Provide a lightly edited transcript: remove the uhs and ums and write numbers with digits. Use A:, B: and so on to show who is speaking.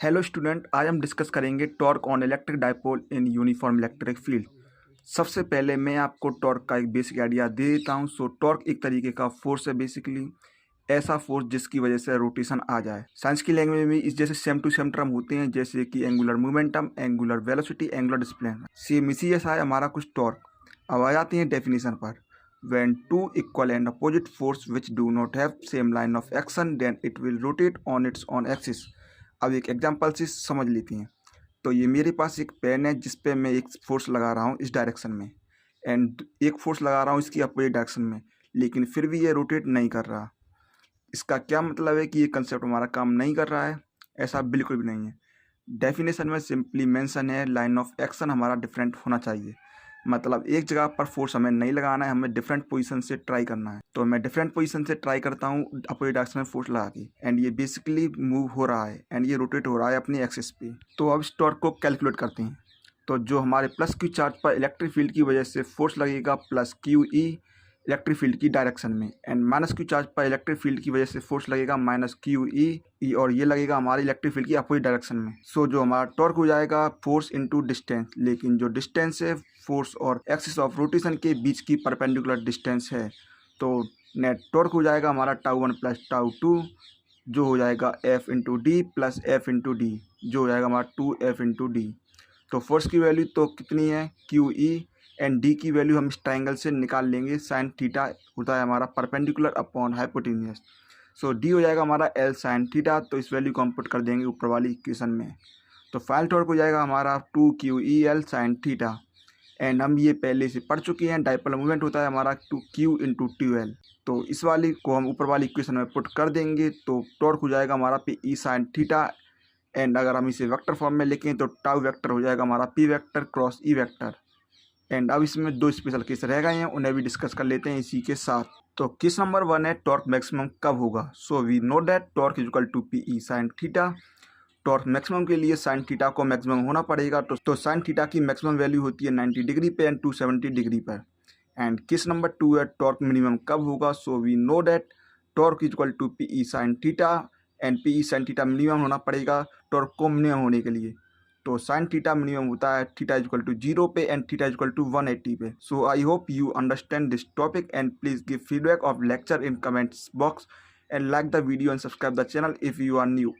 A: Hello student, आज हम discuss करेंगे torque on electric dipole in uniform electric field. सबसे पहले मैं आपको टॉर्क का एक बेसिक आइडिया दे देता हूँ। टॉर्क एक तरीके का फोर्स है, बेसिकली ऐसा फोर्स जिसकी वजह से रोटेशन आ जाए। साइंस की लैंग्वेज में इस जैसे सेम टू सेम टर्म होते हैं, जैसे कि angular momentum, angular velocity, angular displacement. Same इसी जैसा है हमारा कुछ टॉर्क। अब आ जाते हैं डेफिनेशन पर। When two equal and opposite force which do not have same line of action, then it will rotate on its own axis. अब एक एग्जांपल से समझ लेते हैं। तो ये मेरे पास एक पेन है जिस पे मैं एक फोर्स लगा रहा हूँ इस डायरेक्शन में, एंड एक फोर्स लगा रहा हूँ इसकी अपोजिट डायरेक्शन में, लेकिन फिर भी ये रोटेट नहीं कर रहा। इसका क्या मतलब है कि ये कंसेप्ट हमारा काम नहीं कर रहा है? ऐसा बिल्कुल भी नहीं है। डेफिनेशन में सिंपली मेंशन है लाइन ऑफ एक्शन हमारा डिफरेंट होना चाहिए। मतलब एक जगह पर फोर्स हमें नहीं लगाना है, हमें डिफरेंट पोजीशन से ट्राई करना है। तो मैं डिफरेंट पोजीशन से ट्राई करता हूँ अपोजिट डायरेक्शन में फोर्स लगा के, एंड ये बेसिकली मूव हो रहा है एंड ये रोटेट हो रहा है अपनी एक्सिस पे। तो अब इस टॉर्क को कैलकुलेट करते हैं। तो जो हमारे प्लस क्यू चार्ज पर इलेक्ट्रिक फील्ड की वजह से फोर्स लगेगा plus Q E electric field की डायरेक्शन में, एंड माइनस क्यू चार्ज पर इलेक्ट्रिक फील्ड की वजह से फोर्स लगेगा माइनस क्यू ई, और ये लगेगा हमारी इलेक्ट्रिक फील्ड की अपोजिट डायरेक्शन में। जो हमारा टॉर्क हो जाएगा फोर्स इनटू डिस्टेंस, लेकिन जो डिस्टेंस है फोर्स और एक्सिस ऑफ रोटेशन के बीच की परपेंडिकुलर डिस्टेंस है। तो नेट टॉर्क हो जाएगा हमारा टाउ 1 प्लस टाउ 2, जो हो जाएगा F into D plus F into D, जो हो जाएगा हमारा 2F इंटू डी। तो फोर्स की वैल्यू तो कितनी है, क्यू ई, एंड डी की वैल्यू हम इस ट्राइंगल से निकाल लेंगे। साइन थीटा होता है हमारा परपेंडिकुलर अपॉन हाइपोटेन्यूस। डी हो जाएगा हमारा एल साइन थीटा। तो इस वैल्यू को हम पुट कर देंगे ऊपर वाली इक्वेशन में। तो फाइनल टॉर्क हो जाएगा हमारा 2QEL साइन थीटा, एंड हम ये पहले से पढ़ चुके हैं। डाइपोल मूवमेंट होता है हमारा 2Q इंटू 2L। तो इस वाली को हम ऊपर वाली इक्वेशन में पुट कर देंगे। तो टॉर्क हो जाएगा हमारा P E sine theta, and अगर हम इसे वेक्टर फॉर्म में लिखें तो टाउ वेक्टर हो जाएगा हमारा P vector cross E vector. And अब इसमें दो स्पेशल केस रह गए हैं, उन्हें भी डिस्कस कर लेते हैं इसी के साथ। तो केस नंबर 1 है टॉर्क मैक्सिमम कब होगा। We know that torque is equal to p E sine theta. Torque maximum के लिए साइन थीटा को मैक्सिमम होना पड़ेगा। तो साइन थीटा की मैक्सिमम वैल्यू होती है 90 डिग्री पे एंड 270 डिग्री पर। एंड केस नंबर 2 है टॉर्क मिनिमम कब होगा। We know that torque is equal to p E sine theta, and p E sine theta minimum होना पड़ेगा टॉर्क को मिनिमम होने के लिए। तो साइन थीटा मिनिमम होता है थीटा इज इक्वल टू 0 पे and theta is equal to 180 पे। I hope you understand this topic and please give feedback of lecture in comments box and like the video and subscribe the channel if you are new.